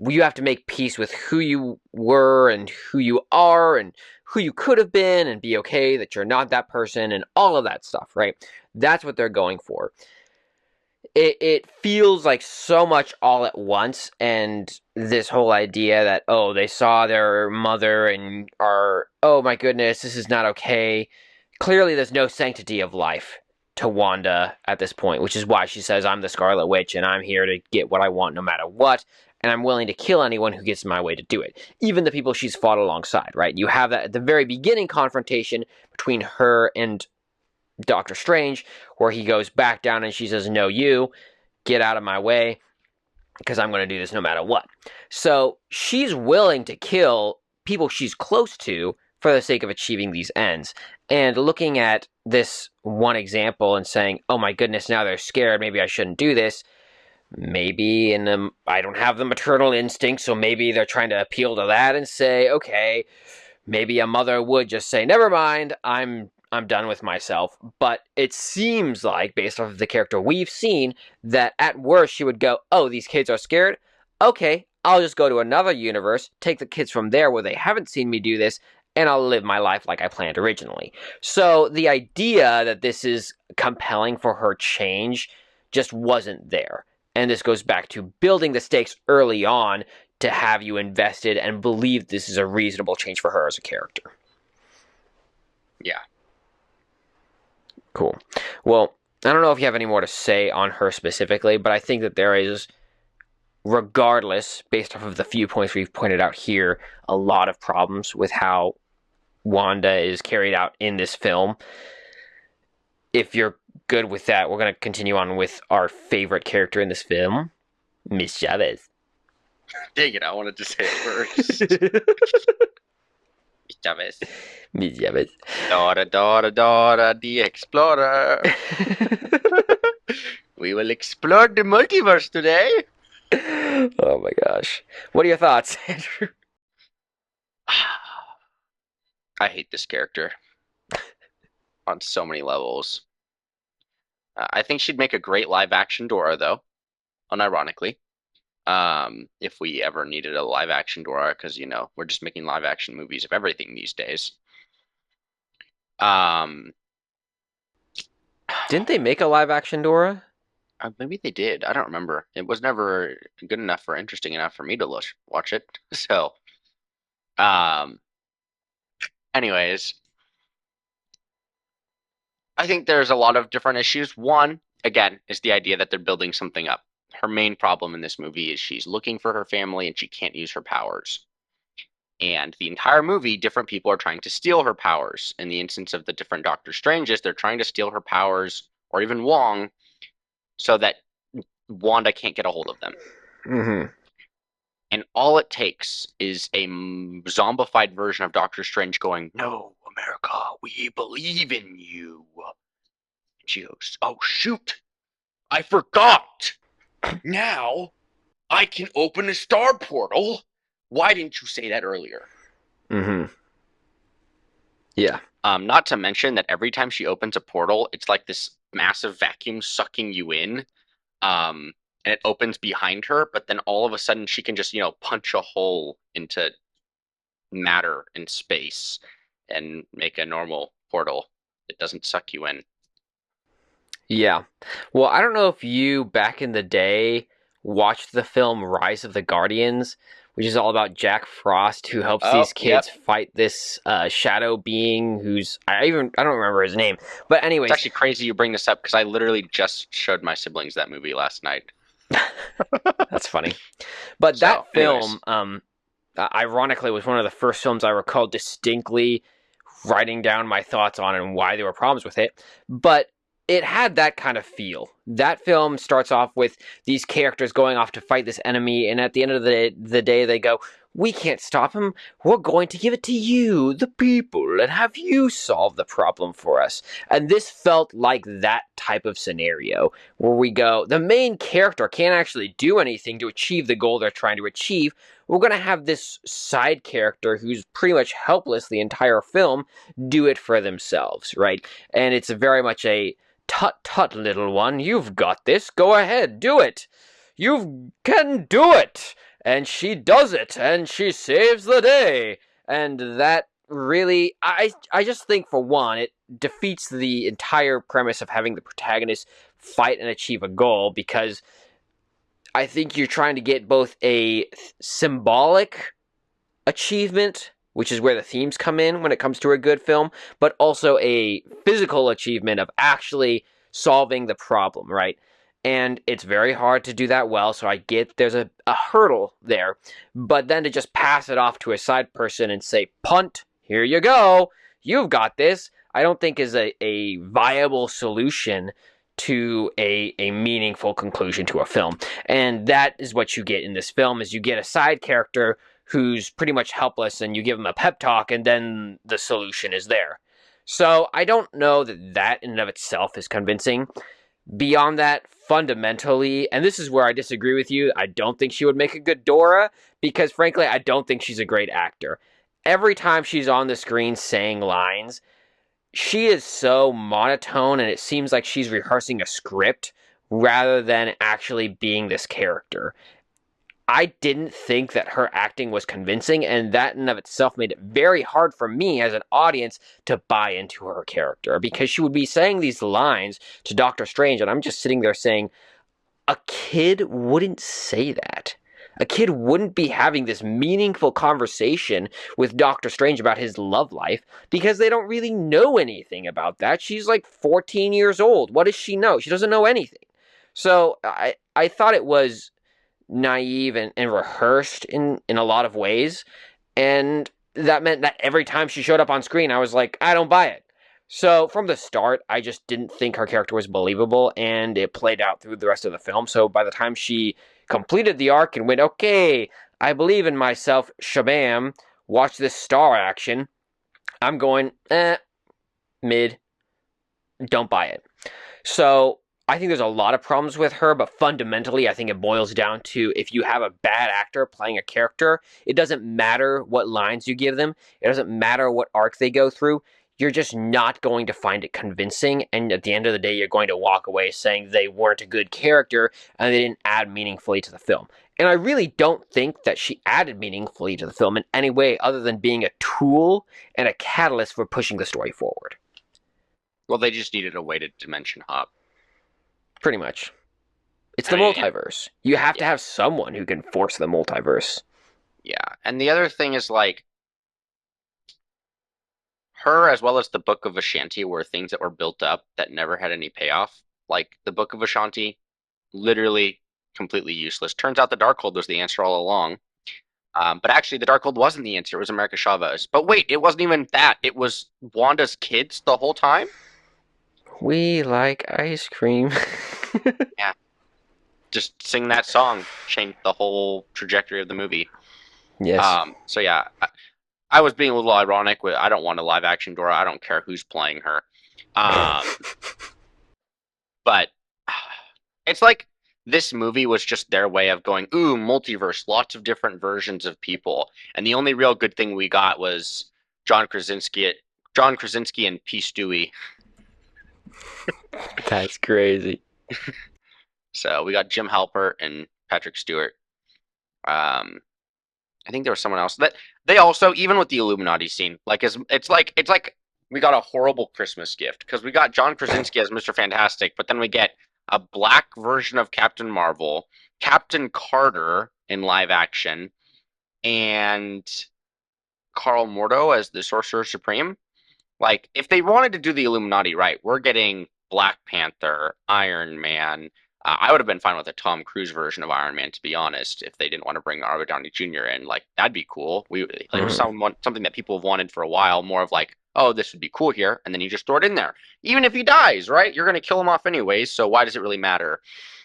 you have to make peace with who you were and who you are and who you could have been and be okay that you're not that person and all of that stuff, right? That's what they're going for. It feels like so much all at once, and this whole idea that, oh, they saw their mother and are, oh my goodness, this is not okay. Clearly there's no sanctity of life to Wanda at this point, which is why she says, I'm the Scarlet Witch and I'm here to get what I want no matter what, and I'm willing to kill anyone who gets in my way to do it, even the people she's fought alongside, right? You have that at the very beginning confrontation between her and Doctor Strange, where he goes back down and she says, no, you get out of my way because I'm going to do this no matter what. So she's willing to kill people she's close to for the sake of achieving these ends. And looking at this one example and saying, oh my goodness, now they're scared, maybe I shouldn't do this. Maybe I don't have the maternal instinct, so maybe they're trying to appeal to that and say, okay, maybe a mother would just say, never mind, I'm done with myself. But it seems like, based off of the character we've seen, that at worst she would go, oh, these kids are scared? Okay, I'll just go to another universe, take the kids from there where they haven't seen me do this, and I'll live my life like I planned originally. So the idea that this is compelling for her change just wasn't there. And this goes back to building the stakes early on to have you invested and believe this is a reasonable change for her as a character. Yeah. Cool. Well, I don't know if you have any more to say on her specifically, but I think that there is, regardless, based off of the few points we've pointed out here, a lot of problems with how Wanda is carried out in this film. If you're good with that, we're going to continue on with our favorite character in this film, Miss Chavez. Dang it, I wanted to say it first. Chavez. Miss Chavez. Dora, Dora, Dora, the Explorer. We will explore the multiverse today. Oh my gosh. What are your thoughts, Andrew? I hate this character on so many levels. I think she'd make a great live action Dora, though, unironically. If we ever needed a live action Dora, because we're just making live action movies of everything these days. Didn't they make a live action Dora? Maybe they did. I don't remember. It was never good enough or interesting enough for me to watch it. So, um, anyways, I think there's a lot of different issues. One, again, is the idea that they're building something up. Her main problem in this movie is she's looking for her family and she can't use her powers. And the entire movie, different people are trying to steal her powers. In the instance of the different Doctor Stranges, they're trying to steal her powers, or even Wong, so that Wanda can't get a hold of them. Mm-hmm. And all it takes is a zombified version of Doctor Strange going, "No, America, we believe in you." And she goes, "Oh, shoot, I forgot. Now I can open a star portal. Why didn't you say that earlier?" Mm-hmm. Yeah. Not to mention that every time she opens a portal, it's like this massive vacuum sucking you in. And it opens behind her, but then all of a sudden she can just, punch a hole into matter in space and make a normal portal. It doesn't suck you in. Yeah. Well, I don't know if you, back in the day, watched the film Rise of the Guardians, which is all about Jack Frost, who helps Oh, these yep. kids fight this shadow being who's I don't remember his name. But anyways, It's actually crazy you bring this up because I literally just showed my siblings that movie last night. that's funny. But So, that anyways. film, ironically, was one of the first films I recall distinctly writing down my thoughts on and why there were problems with it. But it had that kind of feel. That film starts off with these characters going off to fight this enemy, and at the end of the day, they go, "We can't stop him. We're going to give it to you, the people, and have you solve the problem for us." And this felt like that type of scenario where we go, the main character can't actually do anything to achieve the goal they're trying to achieve. We're going to have this side character who's pretty much helpless the entire film do it for themselves, right? And it's very much a "Tut tut, little one, you've got this. Go ahead, do it. You can do it." And she does it, and she saves the day. And that really, I just think, for one, it defeats the entire premise of having the protagonist fight and achieve a goal, because I think you're trying to get both a symbolic achievement, which is where the themes come in when it comes to a good film, but also a physical achievement of actually solving the problem, right? And it's very hard to do that well, so I get there's a hurdle there. But then to just pass it off to a side person and say, "Punt, here you go, you've got this," I don't think is a viable solution to a meaningful conclusion to a film. And that is what you get in this film, is you get a side character who's pretty much helpless, and you give him a pep talk, and then the solution is there. So I don't know that in and of itself is convincing. Beyond that, fundamentally, and this is where I disagree with you, I don't think she would make a good Dora, because frankly, I don't think she's a great actor. Every time she's on the screen saying lines, she is so monotone, and it seems like she's rehearsing a script rather than actually being this character. I didn't think that her acting was convincing, and that in and of itself made it very hard for me as an audience to buy into her character, because she would be saying these lines to Doctor Strange, and I'm just sitting there saying, a kid wouldn't say that. A kid wouldn't be having this meaningful conversation with Doctor Strange about his love life because they don't really know anything about that. She's like 14 years old. What does she know? She doesn't know anything. So I thought it was naive and rehearsed in a lot of ways. And that meant that every time she showed up on screen, I was like, I don't buy it. So from the start, I just didn't think her character was believable, and it played out through the rest of the film. So by the time she completed the arc and went, okay, I believe in myself, shabam, watch this star action, I'm going, mid, don't buy it. So I think there's a lot of problems with her, but fundamentally, I think it boils down to if you have a bad actor playing a character, it doesn't matter what lines you give them, it doesn't matter what arc they go through. You're just not going to find it convincing, and at the end of the day, you're going to walk away saying they weren't a good character and they didn't add meaningfully to the film. And I really don't think that she added meaningfully to the film in any way other than being a tool and a catalyst for pushing the story forward. Well, they just needed a way to dimension hop. Pretty much. It's I the mean, multiverse. You have to yeah, have someone who can force the multiverse. yeah. And the other thing is like her as well as the Book of Ashanti were things that were built up that never had any payoff. Like the Book of Ashanti, literally completely useless. Turns out the Darkhold was the answer all along. But actually, the Darkhold wasn't the answer. It was America Chavez. But wait, it wasn't even that. It was Wanda's kids the whole time. We like ice cream. Yeah, just sing that song changed the whole trajectory of the movie. Yes. So yeah, I was being a little ironic with I don't want a live action Dora. I don't care who's playing her. Um, but it's like this movie was just their way of going, ooh, multiverse, lots of different versions of people. And the only real good thing we got was John Krasinski John Krasinski and P. Stewie. That's crazy. So we got Jim Halpert and Patrick Stewart. Um, I think there was someone else that they also, even with the Illuminati scene, like as it's like we got a horrible Christmas gift because we got John Krasinski as Mr. Fantastic, but then we get a black version of Captain Marvel, Captain Carter in live action, and Carl Mordo as the Sorcerer Supreme. Like, if they wanted to do the Illuminati right, we're getting Black Panther, Iron Man. I would have been fine with a Tom Cruise version of Iron Man, to be honest, if they didn't want to bring Robert Downey Jr. in. Like, that'd be cool. It was Mm. something that people have wanted for a while, more of like, oh, this would be cool here, and then you just throw it in there. Even if he dies, right? You're going to kill him off anyways, so why does it really matter?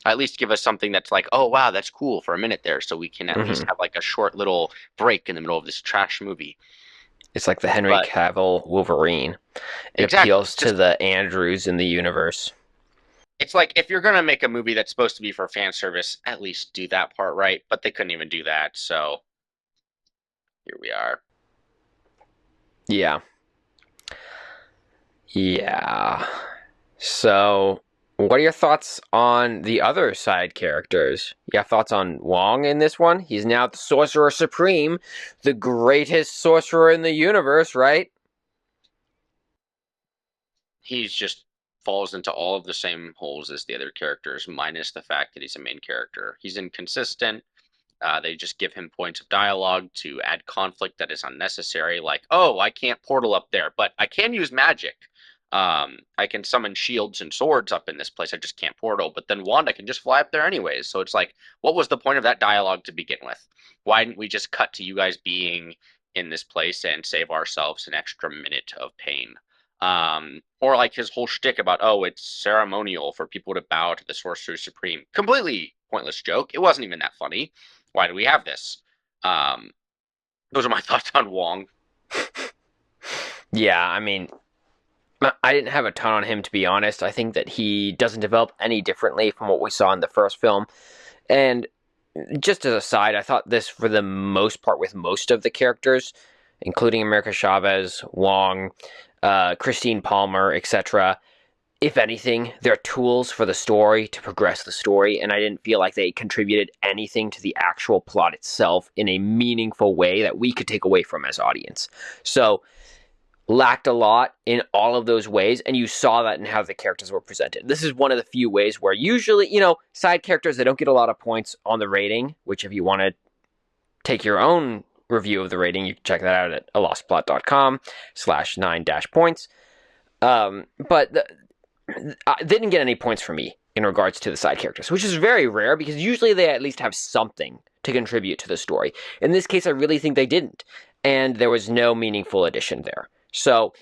At least give us something that's like, oh, wow, that's cool for a minute there, so we can at least Hmm. have like a short little break in the middle of this trash movie. It's like the Henry But Cavill Wolverine. It exactly, appeals it's to just the Andrews in the universe. it's like if you're gonna make a movie that's supposed to be for fan service, at least do that part right. But they couldn't even do that, so here we are. Yeah. Yeah. So, what are your thoughts on the other side characters? You have thoughts on Wong in this one? He's now the Sorcerer Supreme, the greatest sorcerer in the universe, right? He's just falls into all of the same holes as the other characters, minus the fact that he's a main character. He's inconsistent. They just give him points of dialogue to add conflict that is unnecessary, like, oh, I can't portal up there, but I can use magic. I can summon shields and swords up in this place. I just can't portal. But then Wanda can just fly up there anyways. So it's like, what was the point of that dialogue to begin with? Why didn't we just cut to you guys being in this place and save ourselves an extra minute of pain? Or like his whole shtick about, oh, it's ceremonial for people to bow to the Sorcerer Supreme. Completely pointless joke. It wasn't even that funny. Why do we have this? Um, those are my thoughts on Wong. Yeah, I mean, I didn't have a ton on him, to be honest. I think that he doesn't develop any differently from what we saw in the first film. And just as a side, I thought this, for the most part, with most of the characters, including America Chavez, Wong, Christine Palmer, etc., if anything, they're tools for the story to progress the story, and I didn't feel like they contributed anything to the actual plot itself in a meaningful way that we could take away from as audience. So, lacked a lot in all of those ways, and you saw that in how the characters were presented. This is one of the few ways where usually, side characters, they don't get a lot of points on the rating, which if you want to take your own review of the rating, you can check that out at alostplot.com/9-points. But didn't get any points from me in regards to the side characters, which is very rare because usually they at least have something to contribute to the story. In this case, I really think they didn't, and there was no meaningful addition there. So,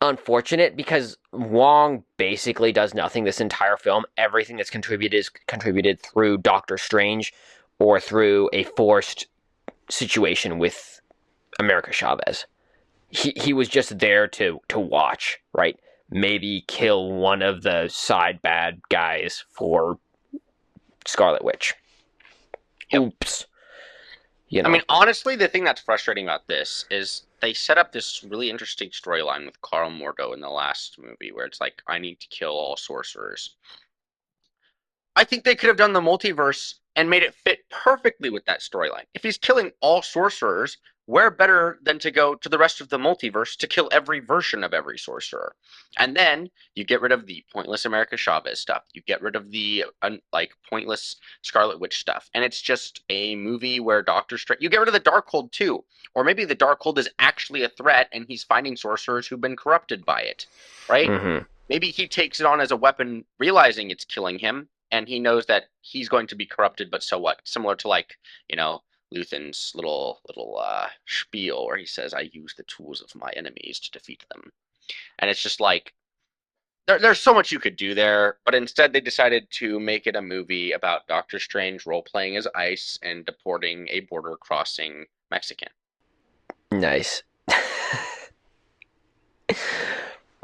unfortunate because Wong basically does nothing this entire film. Everything that's contributed is contributed through Doctor Strange or through a forced situation with America Chavez. He was just there to watch, right? Maybe kill one of the side bad guys for Scarlet Witch. Yep. Oops. I mean, honestly, the thing that's frustrating about this is they set up this really interesting storyline with Carl Mordo in the last movie where it's like, I need to kill all sorcerers. I think they could have done the multiverse and made it fit perfectly with that storyline. If he's killing all sorcerers, where better than to go to the rest of the multiverse to kill every version of every sorcerer? And then you get rid of the pointless America Chavez stuff. You get rid of the pointless Scarlet Witch stuff, and it's just a movie where Doctor Strange. You get rid of the Darkhold too, or maybe the Darkhold is actually a threat, and he's finding sorcerers who've been corrupted by it, right? Mm-hmm. Maybe he takes it on as a weapon, realizing it's killing him, and he knows that he's going to be corrupted. But so what? Similar to Luthen's little spiel where he says, "I use the tools of my enemies to defeat them," and it's just like there's so much you could do there, but instead they decided to make it a movie about Doctor Strange role playing as ICE and deporting a border crossing Mexican. Nice.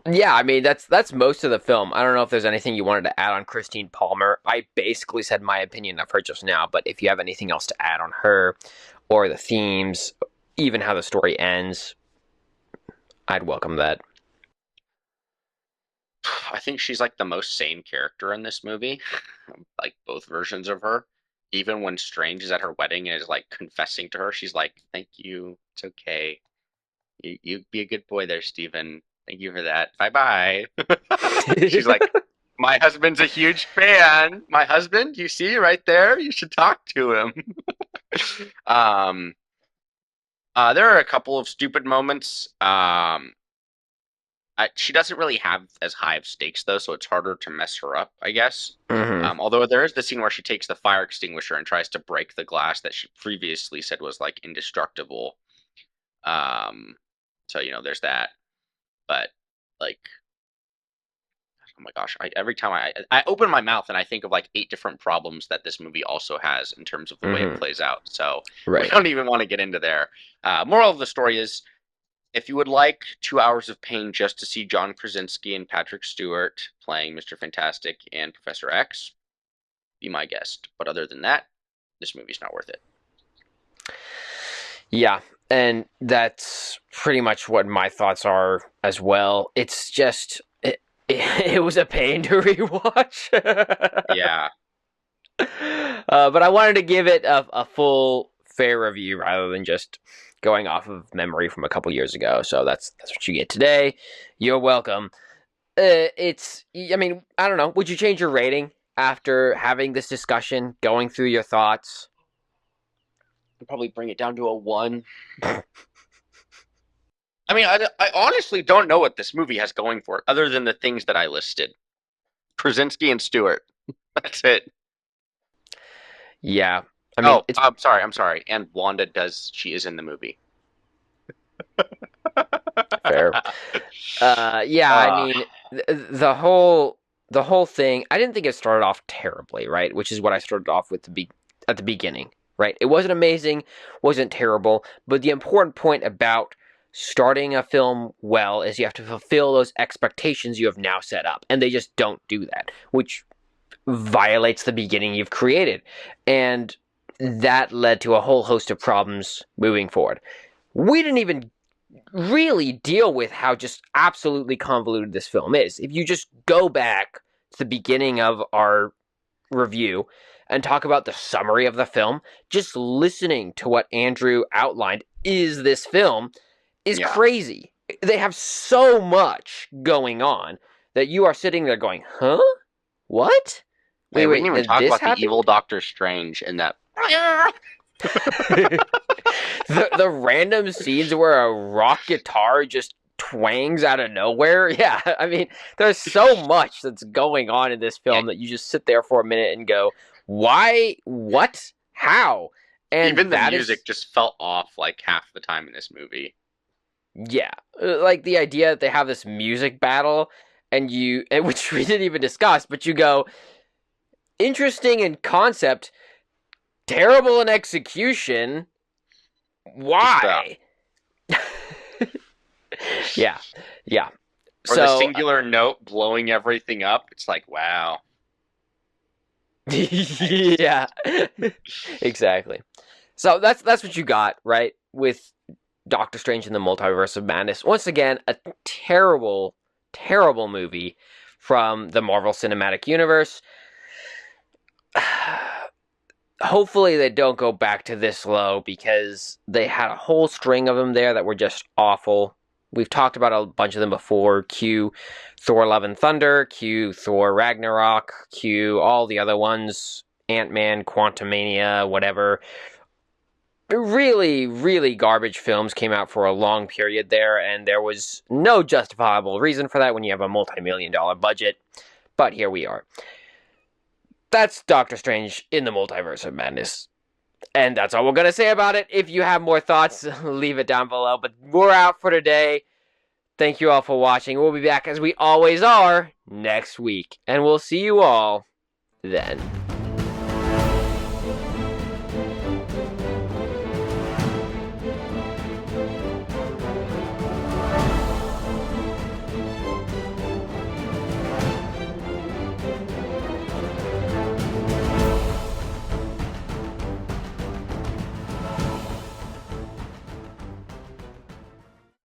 Yeah, I mean that's most of the film. I don't know if there's anything you wanted to add on Christine Palmer. I basically said my opinion of her just now, but if you have anything else to add on her or the themes, even how the story ends, I'd welcome that. I think she's like the most sane character in this movie, like both versions of her. Even when Strange is at her wedding and is like confessing to her, she's like, "Thank you, it's okay. You be a good boy there, Stephen. Thank you for that. Bye bye." She's like, "My husband's a huge fan. My husband, you see right there. You should talk to him." um, there are a couple of stupid moments. She doesn't really have as high of stakes though, so it's harder to mess her up, I guess. Mm-hmm. Although there is the scene where she takes the fire extinguisher and tries to break the glass that she previously said was like indestructible. So there's that. But like, oh my gosh, every time I open my mouth and I think of like 8 different problems that this movie also has in terms of the way it plays out. So we don't even want to get into there. Moral of the story is, if you would like 2 hours of pain just to see John Krasinski and Patrick Stewart playing Mr. Fantastic and Professor X, be my guest. But other than that, this movie's not worth it. Yeah, and that's pretty much what my thoughts are as well. It's just it was a pain to rewatch. Yeah. But I wanted to give it a full fair review rather than just going off of memory from a couple years ago. So that's what you get today. You're welcome. I mean, I don't know. Would you change your rating after having this discussion, going through your thoughts? I'd probably bring it down to a 1. I mean, I honestly don't know what this movie has going for it, other than the things that I listed. Krasinski and Stewart. That's it. Yeah. I mean, I'm sorry. And Wanda she is in the movie. Fair. Yeah, I mean, the whole thing, I didn't think it started off terribly, right? Which is what I started off with at the beginning, right? It wasn't amazing, wasn't terrible, but the important point about starting a film well is you have to fulfill those expectations you have now set up, and they just don't do that, which violates the beginning you've created. And that led to a whole host of problems moving forward. We didn't even really deal with how just absolutely convoluted this film is. If you just go back to the beginning of our review and talk about the summary of the film, just listening to what Andrew outlined is this film is Yeah. crazy. They have so much going on that you are sitting there going, huh? What? Hey, we didn't Wait, even did talk this about the happen? evil Doctor Strange and that. The random scenes where a rock guitar just twangs out of nowhere. Yeah, I mean, there's so much that's going on in this Yeah, film that you just sit there for a minute and go, why? What? How? And even the that is, music just felt off like half the time in this movie. yeah, like the idea that they have this music battle which we didn't even discuss, but you go, interesting in concept, terrible in execution. Just Why? Yeah, yeah. or the So, singular note blowing everything up. It's like, wow, nice. yeah, exactly. So that's what you got, right? With Doctor Strange and the Multiverse of Madness. Once again, a terrible, terrible movie from the Marvel Cinematic Universe. Hopefully they don't go back to this low because they had a whole string of them there that were just awful. We've talked about a bunch of them before. Q Thor Love and Thunder, Q Thor Ragnarok, Q all the other ones, Ant-Man, Quantumania, whatever. Really, really garbage films came out for a long period there, and there was no justifiable reason for that when you have a multi-million-dollar budget. But here we are. That's Doctor Strange in the Multiverse of Madness. And that's all we're going to say about it. If you have more thoughts, leave it down below. But we're out for today. Thank you all for watching. We'll be back as we always are next week. And we'll see you all then.